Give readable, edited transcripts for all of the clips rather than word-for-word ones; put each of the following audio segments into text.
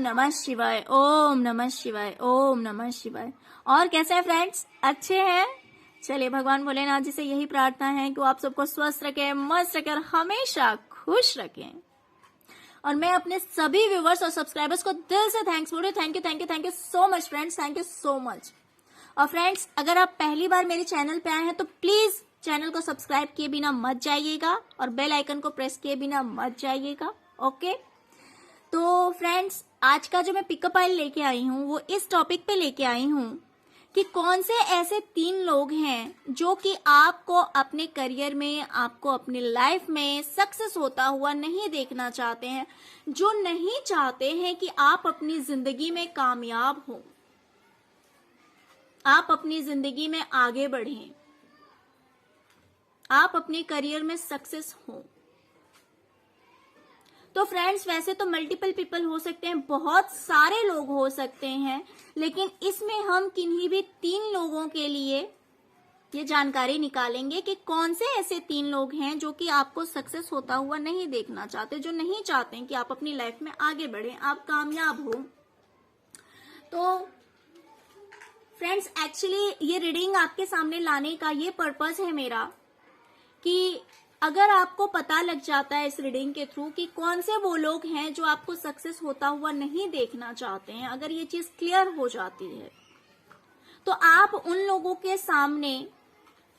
नमः शिवाय, ओम नमः शिवाय, ओम नमः शिवाय। और कैसे हैं फ्रेंड्स, अच्छे हैं? चलिए भगवान भोलेनाथ जी से यही प्रार्थना है कि वो आप सबको स्वस्थ रखें, मस्त रखें और हमेशा खुश रखें। और मैं अपने सभी व्यूवर्स और सब्सक्राइबर्स को दिल से थैंक्स बोल रही हूँ। Thank you so much friends, thank you so much. और फ्रेंड्स, अगर आप पहली बार मेरे चैनल पे आए हैं तो प्लीज चैनल को सब्सक्राइब किए बिना मत जाइएगा और बेल आइकन को प्रेस किए बिना मत जाइएगा। ओके, तो फ्रेंड्स, आज का जो मैं पिकअप आइल लेके आई हूँ वो इस टॉपिक पे लेके आई हूँ कि कौन से ऐसे 3 लोग हैं जो कि आपको अपने करियर में, आपको अपनी लाइफ में सक्सेस होता हुआ नहीं देखना चाहते हैं, जो नहीं चाहते हैं कि आप अपनी जिंदगी में कामयाब हो, आप अपनी जिंदगी में आगे बढ़ें, आप अपने करियर में सक्सेस हो। तो फ्रेंड्स, वैसे तो मल्टीपल पीपल हो सकते हैं, बहुत सारे लोग हो सकते हैं, लेकिन इसमें हम किन्हीं भी 3 लोगों के लिए ये जानकारी निकालेंगे कि कौन से ऐसे 3 लोग हैं जो कि आपको सक्सेस होता हुआ नहीं देखना चाहते, जो नहीं चाहते हैं कि आप अपनी लाइफ में आगे बढ़ें, आप कामयाब हो। तो फ्रेंड्स, एक्चुअली ये रीडिंग आपके सामने लाने का ये पर्पस है मेरा कि अगर आपको पता लग जाता है इस रीडिंग के थ्रू कि कौन से वो लोग हैं जो आपको सक्सेस होता हुआ नहीं देखना चाहते हैं, अगर ये चीज क्लियर हो जाती है तो आप उन लोगों के सामने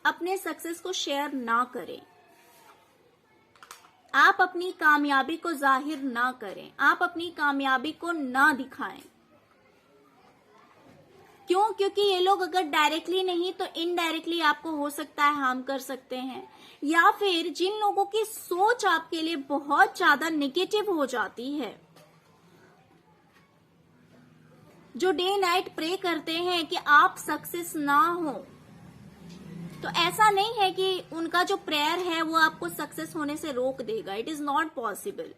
अपने सक्सेस को शेयर ना करें, आप अपनी कामयाबी को जाहिर ना करें, आप अपनी कामयाबी को ना दिखाएं। क्यों? क्योंकि ये लोग अगर डायरेक्टली नहीं तो इनडायरेक्टली आपको हो सकता है हार्म कर सकते हैं, या फिर जिन लोगों की सोच आपके लिए बहुत ज्यादा नेगेटिव हो जाती है, जो डे नाइट प्रे करते हैं कि आप सक्सेस ना हो, तो ऐसा नहीं है कि उनका जो प्रेयर है वो आपको सक्सेस होने से रोक देगा। It is not possible.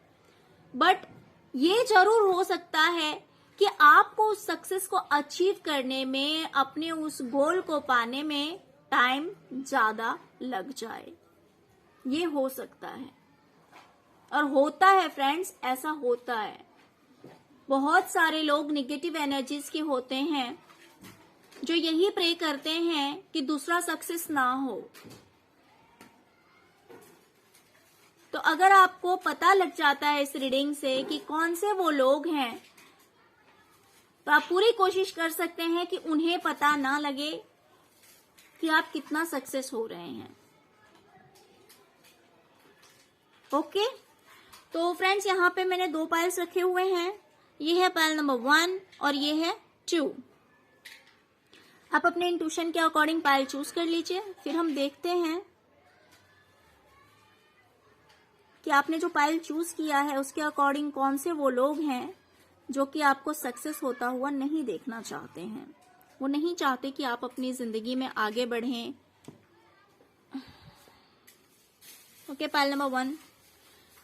But ये जरूर हो सकता है कि आपको उस सक्सेस को अचीव करने में, अपने उस गोल को पाने में टाइम ज्यादा लग जाए। ये हो सकता है और होता है फ्रेंड्स, ऐसा होता है। बहुत सारे लोग नेगेटिव एनर्जीज के होते हैं जो यही प्रे करते हैं कि दूसरा सक्सेस ना हो। तो अगर आपको पता लग जाता है इस रीडिंग से कि कौन से वो लोग हैं, तो आप पूरी कोशिश कर सकते हैं कि उन्हें पता ना लगे कि आप कितना सक्सेस हो रहे हैं। ओके, तो फ्रेंड्स, यहाँ पे मैंने 2 पाइल्स रखे हुए हैं। ये है पाइल नंबर 1 और ये है 2। आप अपने इंट्यूशन के अकॉर्डिंग पाइल चूज कर लीजिए। फिर हम देखते हैं कि आपने जो पाइल चूज किया है उसके अकॉर्डिंग कौन से वो लोग हैं जो कि आपको सक्सेस होता हुआ नहीं देखना चाहते हैं। वो नहीं चाहते कि आप अपनी जिंदगी में आगे बढ़ें। ओके, पाइल नंबर 1,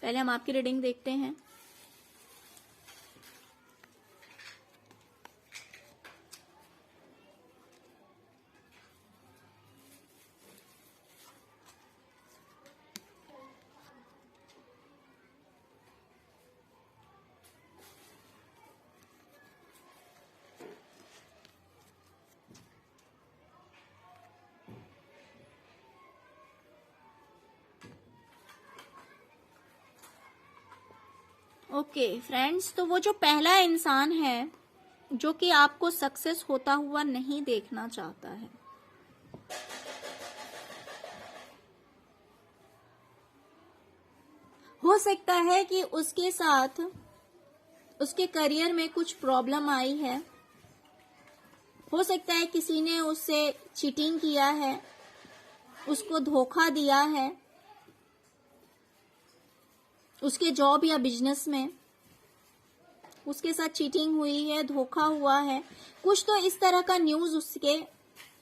पहले हम आपकी रीडिंग देखते हैं। ओके फ्रेंड्स, तो वो जो पहला इंसान है जो कि आपको सक्सेस होता हुआ नहीं देखना चाहता है, हो सकता है कि उसके साथ उसके करियर में कुछ प्रॉब्लम आई है। हो सकता है किसी ने उससे चीटिंग किया है, उसको धोखा दिया है, उसके जॉब या बिजनेस में उसके साथ चीटिंग हुई है, धोखा हुआ है। कुछ तो इस तरह का न्यूज उसके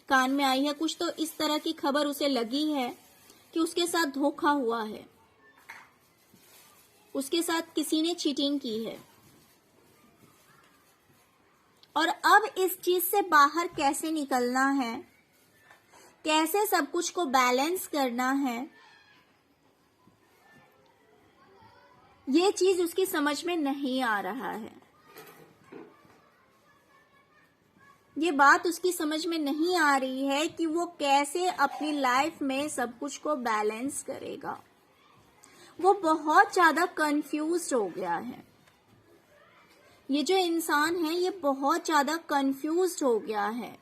कान में आई है, कुछ तो इस तरह की खबर उसे लगी है कि उसके साथ धोखा हुआ है, उसके साथ किसी ने चीटिंग की है। और अब इस चीज से बाहर कैसे निकलना है, कैसे सब कुछ को बैलेंस करना है, ये चीज उसकी समझ में नहीं आ रहा है। ये बात उसकी समझ में नहीं आ रही है कि वो कैसे अपनी लाइफ में सब कुछ को बैलेंस करेगा। वो बहुत ज्यादा कंफ्यूज्ड हो गया है। ये जो इंसान है ये बहुत ज्यादा कंफ्यूज्ड हो गया है।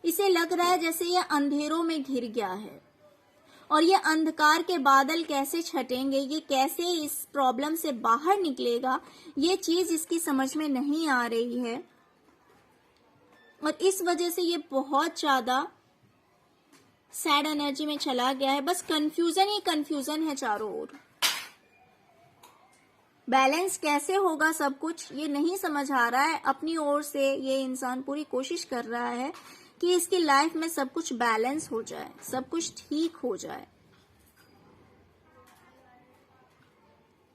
इसे लग रहा है जैसे ये अंधेरों में घिर गया है और ये अंधकार के बादल कैसे छटेंगे, ये कैसे इस प्रॉब्लम से बाहर निकलेगा, ये चीज इसकी समझ में नहीं आ रही है। और इस वजह से ये बहुत ज्यादा सैड एनर्जी में चला गया है। बस कंफ्यूजन ही कंफ्यूजन है चारों ओर। बैलेंस कैसे होगा सब कुछ ये नहीं समझ आ रहा है। अपनी ओर से ये इंसान पूरी कोशिश कर रहा है कि इसकी लाइफ में सब कुछ बैलेंस हो जाए, सब कुछ ठीक हो जाए।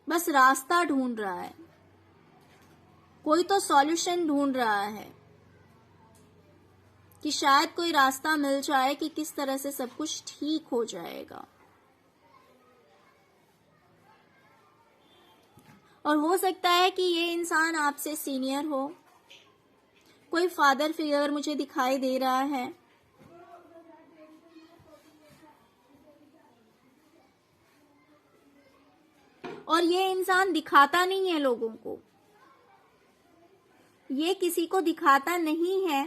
बस रास्ता ढूंढ रहा है, कोई तो सॉल्यूशन ढूंढ रहा है कि शायद कोई रास्ता मिल जाए कि किस तरह से सब कुछ ठीक हो जाएगा। और हो सकता है कि ये इंसान आपसे सीनियर हो, कोई फादर फिगर मुझे दिखाई दे रहा है। और ये इंसान दिखाता नहीं है लोगों को, ये किसी को दिखाता नहीं है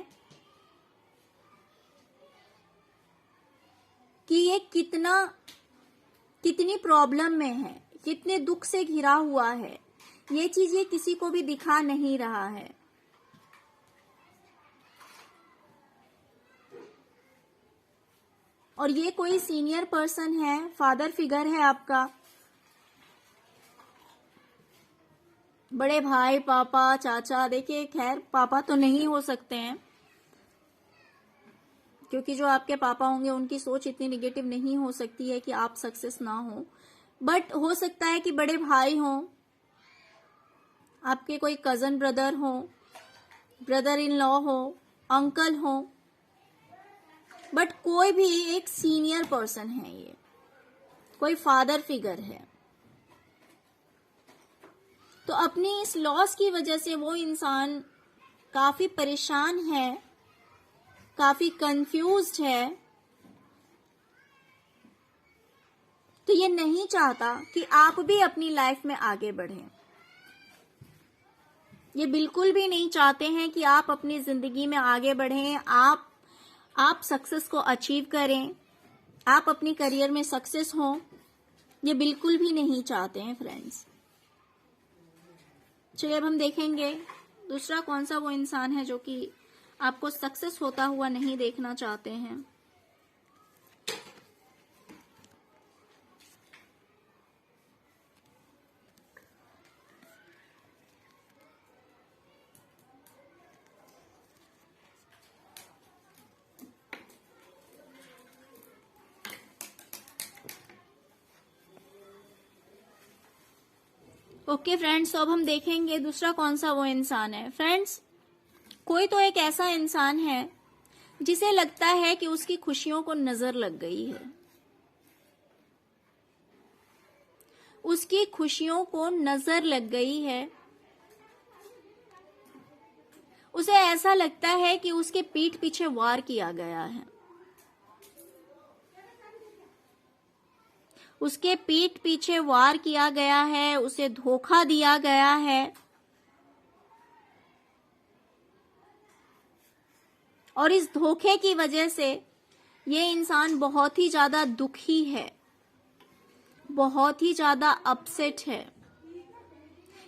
कि ये कितनी प्रॉब्लम में है, कितने दुख से घिरा हुआ है। ये चीज ये किसी को भी दिखा नहीं रहा है। और ये कोई सीनियर पर्सन है, फादर फिगर है आपका, बड़े भाई, पापा, चाचा। देखिए खैर पापा तो नहीं हो सकते हैं क्योंकि जो आपके पापा होंगे उनकी सोच इतनी निगेटिव नहीं हो सकती है कि आप सक्सेस ना हो। बट हो सकता है कि बड़े भाई हों, आपके कोई कजन ब्रदर हो, ब्रदर इन लॉ हो, अंकल हो। बट कोई भी एक सीनियर पर्सन है, ये कोई फादर फिगर है। तो अपनी इस लॉस की वजह से वो इंसान काफी परेशान है, काफी कंफ्यूज्ड है। तो ये नहीं चाहता कि आप भी अपनी लाइफ में आगे बढ़ें। ये बिल्कुल भी नहीं चाहते हैं कि आप अपनी जिंदगी में आगे बढ़ें, आप सक्सेस को अचीव करें, आप अपनी करियर में सक्सेस हो। ये बिल्कुल भी नहीं चाहते हैं फ्रेंड्स। चलिए अब हम देखेंगे दूसरा कौन सा वो इंसान है जो कि आपको सक्सेस होता हुआ नहीं देखना चाहते हैं। ओके फ्रेंड्स, तो अब हम देखेंगे दूसरा कौन सा वो इंसान है। फ्रेंड्स, कोई तो एक ऐसा इंसान है जिसे लगता है कि उसकी खुशियों को नजर लग गई है, उसकी खुशियों को नजर लग गई है। उसे ऐसा लगता है कि उसके पीठ पीछे वार किया गया है, उसके पीठ पीछे वार किया गया है, उसे धोखा दिया गया है। और इस धोखे की वजह से ये इंसान बहुत ही ज्यादा दुखी है, बहुत ही ज्यादा अपसेट है।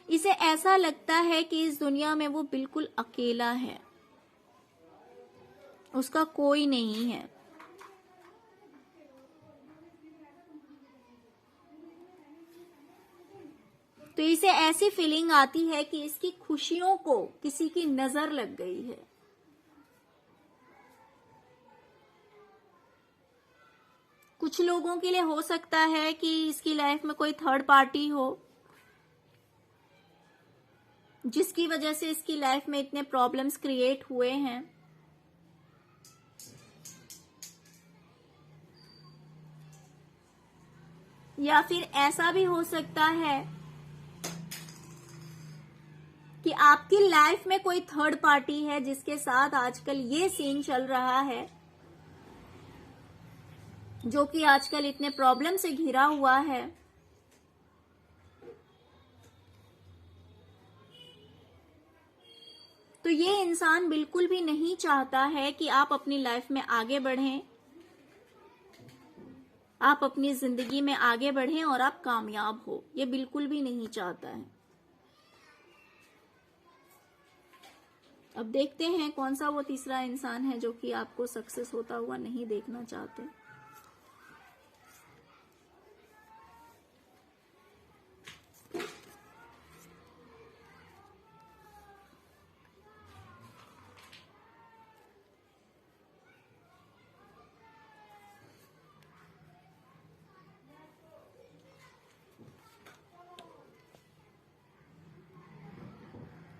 इसे ऐसा लगता है कि इस दुनिया में वो बिल्कुल अकेला है, उसका कोई नहीं है। तो इसे ऐसी फीलिंग आती है कि इसकी खुशियों को किसी की नजर लग गई है। कुछ लोगों के लिए हो सकता है कि इसकी लाइफ में कोई थर्ड पार्टी हो, जिसकी वजह से इसकी लाइफ में इतने प्रॉब्लम्स क्रिएट हुए हैं। या फिर ऐसा भी हो सकता है कि आपकी लाइफ में कोई थर्ड पार्टी है जिसके साथ आजकल ये सीन चल रहा है, जो कि आजकल इतने प्रॉब्लम से घिरा हुआ है। तो ये इंसान बिल्कुल भी नहीं चाहता है कि आप अपनी लाइफ में आगे बढ़ें, आप अपनी जिंदगी में आगे बढ़ें और आप कामयाब हो। ये बिल्कुल भी नहीं चाहता है। अब देखते हैं कौन सा वो तीसरा इंसान है जो कि आपको सक्सेस होता हुआ नहीं देखना चाहते।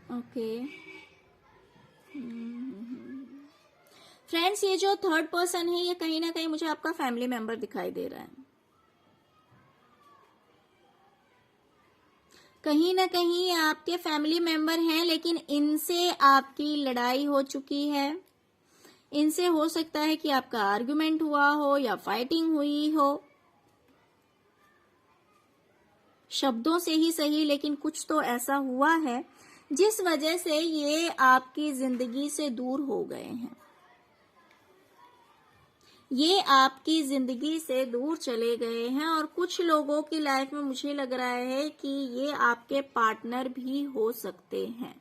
ओके फ्रेंड्स, ये जो थर्ड पर्सन है ये कहीं ना कहीं मुझे आपका फैमिली मेंबर दिखाई दे रहा है। कहीं ना कहीं ये आपके फैमिली मेंबर हैं, लेकिन इनसे आपकी लड़ाई हो चुकी है। इनसे हो सकता है कि आपका आर्गुमेंट हुआ हो या फाइटिंग हुई हो, शब्दों से ही सही, लेकिन कुछ तो ऐसा हुआ है जिस वजह से ये आपकी जिंदगी से दूर हो गए हैं। ये आपकी जिंदगी से दूर चले गए हैं। और कुछ लोगों की लाइफ में मुझे लग रहा है कि ये आपके पार्टनर भी हो सकते हैं।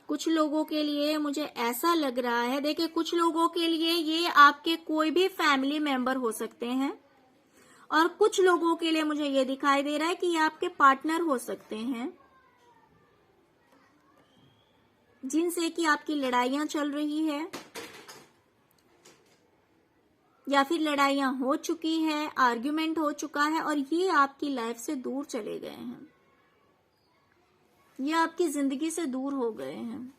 कुछ लोगों के लिए मुझे ऐसा लग रहा है, देखिए कुछ लोगों के लिए ये आपके कोई भी फैमिली मेंबर हो सकते हैं, और कुछ लोगों के लिए मुझे ये दिखाई दे रहा है कि ये आपके पार्टनर हो सकते हैं जिनसे कि आपकी लड़ाइयां चल रही है, या फिर लड़ाइयां हो चुकी है, आर्ग्यूमेंट हो चुका है और ये आपकी लाइफ से दूर चले गए हैं, ये आपकी जिंदगी से दूर हो गए हैं।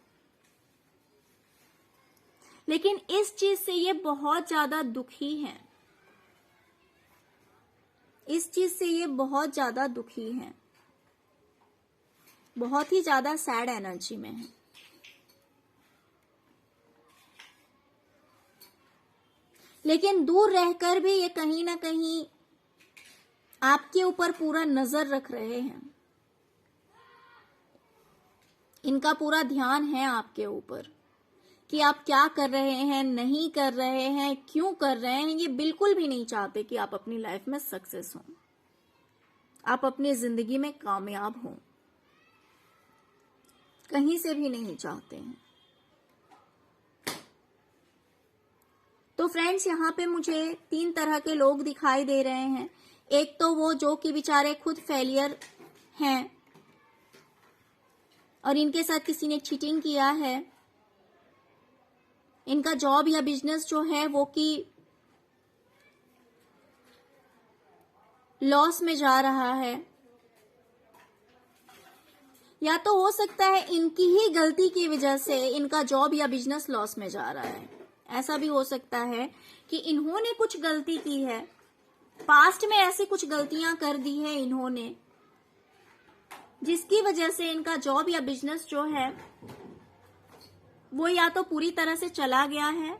लेकिन इस चीज से ये बहुत ज्यादा दुखी हैं, इस चीज से ये बहुत ज्यादा दुखी हैं, बहुत ही ज्यादा सैड एनर्जी में है। लेकिन दूर रहकर भी ये कहीं ना कहीं आपके ऊपर पूरा नजर रख रहे हैं, इनका पूरा ध्यान है आपके ऊपर कि आप क्या कर रहे हैं, नहीं कर रहे हैं, क्यों कर रहे हैं। ये बिल्कुल भी नहीं चाहते कि आप अपनी लाइफ में सक्सेस हो, आप अपनी जिंदगी में कामयाब हो, कहीं से भी नहीं चाहते हैं। तो फ्रेंड्स, यहाँ पे मुझे 3 तरह के लोग दिखाई दे रहे हैं। एक तो वो जो कि बेचारे खुद फेलियर हैं और इनके साथ किसी ने चीटिंग किया है, इनका जॉब या बिजनेस जो है वो कि लॉस में जा रहा है, या तो हो सकता है इनकी ही गलती की वजह से इनका जॉब या बिजनेस लॉस में जा रहा है। ऐसा भी हो सकता है कि इन्होंने कुछ गलती की है, पास्ट में ऐसी कुछ गलतियां कर दी है इन्होंने, जिसकी वजह से इनका जॉब या बिजनेस जो है वो या तो पूरी तरह से चला गया है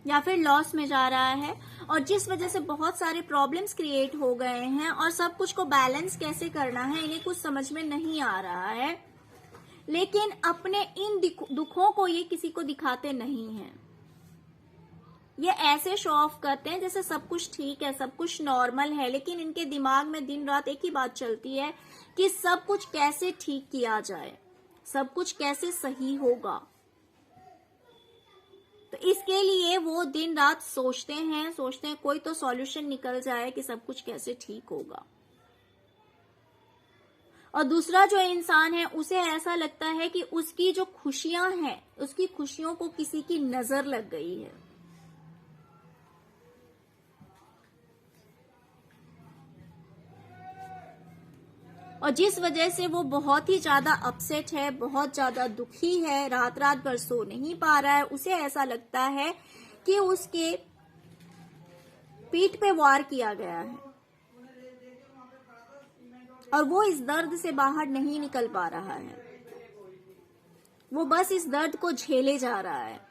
या फिर लॉस में जा रहा है, और जिस वजह से बहुत सारे प्रॉब्लम्स क्रिएट हो गए हैं और सब कुछ को बैलेंस कैसे करना है इन्हें कुछ समझ में नहीं आ रहा है। लेकिन अपने इन दुखों को ये किसी को दिखाते नहीं हैं। ये ऐसे शो ऑफ करते हैं जैसे सब कुछ ठीक है, सब कुछ नॉर्मल है, लेकिन इनके दिमाग में दिन रात एक ही बात चलती है कि सब कुछ कैसे ठीक किया जाए, सब कुछ कैसे सही होगा। तो इसके लिए वो दिन रात सोचते हैं कोई तो सॉल्यूशन निकल जाए कि सब कुछ कैसे ठीक होगा। और दूसरा जो इंसान है उसे ऐसा लगता है कि उसकी जो खुशियां हैं, उसकी खुशियों को किसी की नजर लग गई है। और जिस वजह से वो बहुत ही ज्यादा अपसेट है, बहुत ज्यादा दुखी है, रात रात भर सो नहीं पा रहा है। उसे ऐसा लगता है कि उसके पीठ पे वार किया गया है, और वो इस दर्द से बाहर नहीं निकल पा रहा है, वो बस इस दर्द को झेले जा रहा है।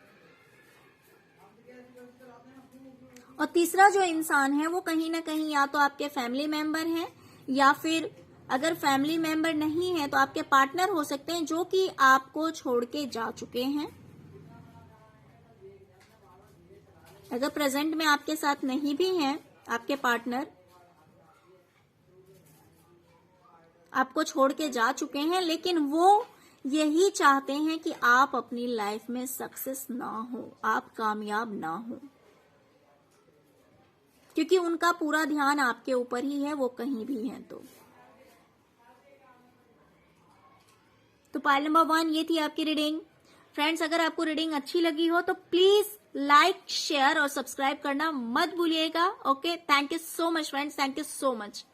और तीसरा जो इंसान है वो कहीं ना कहीं या तो आपके फैमिली मेंबर हैं, या फिर अगर फैमिली मेंबर नहीं है तो आपके पार्टनर हो सकते हैं, जो कि आपको छोड़ के जा चुके हैं। अगर प्रेजेंट में आपके साथ नहीं भी हैं आपके पार्टनर, आपको छोड़ के जा चुके हैं, लेकिन वो यही चाहते हैं कि आप अपनी लाइफ में सक्सेस ना हो, आप कामयाब ना हो, क्योंकि उनका पूरा ध्यान आपके ऊपर ही है, वो कहीं भी हैं। तो पाइल नंबर 1 ये थी आपकी रीडिंग। फ्रेंड्स, अगर आपको रीडिंग अच्छी लगी हो तो प्लीज लाइक, शेयर और सब्सक्राइब करना मत भूलिएगा। Okay, thank you so much friends, thank you so much.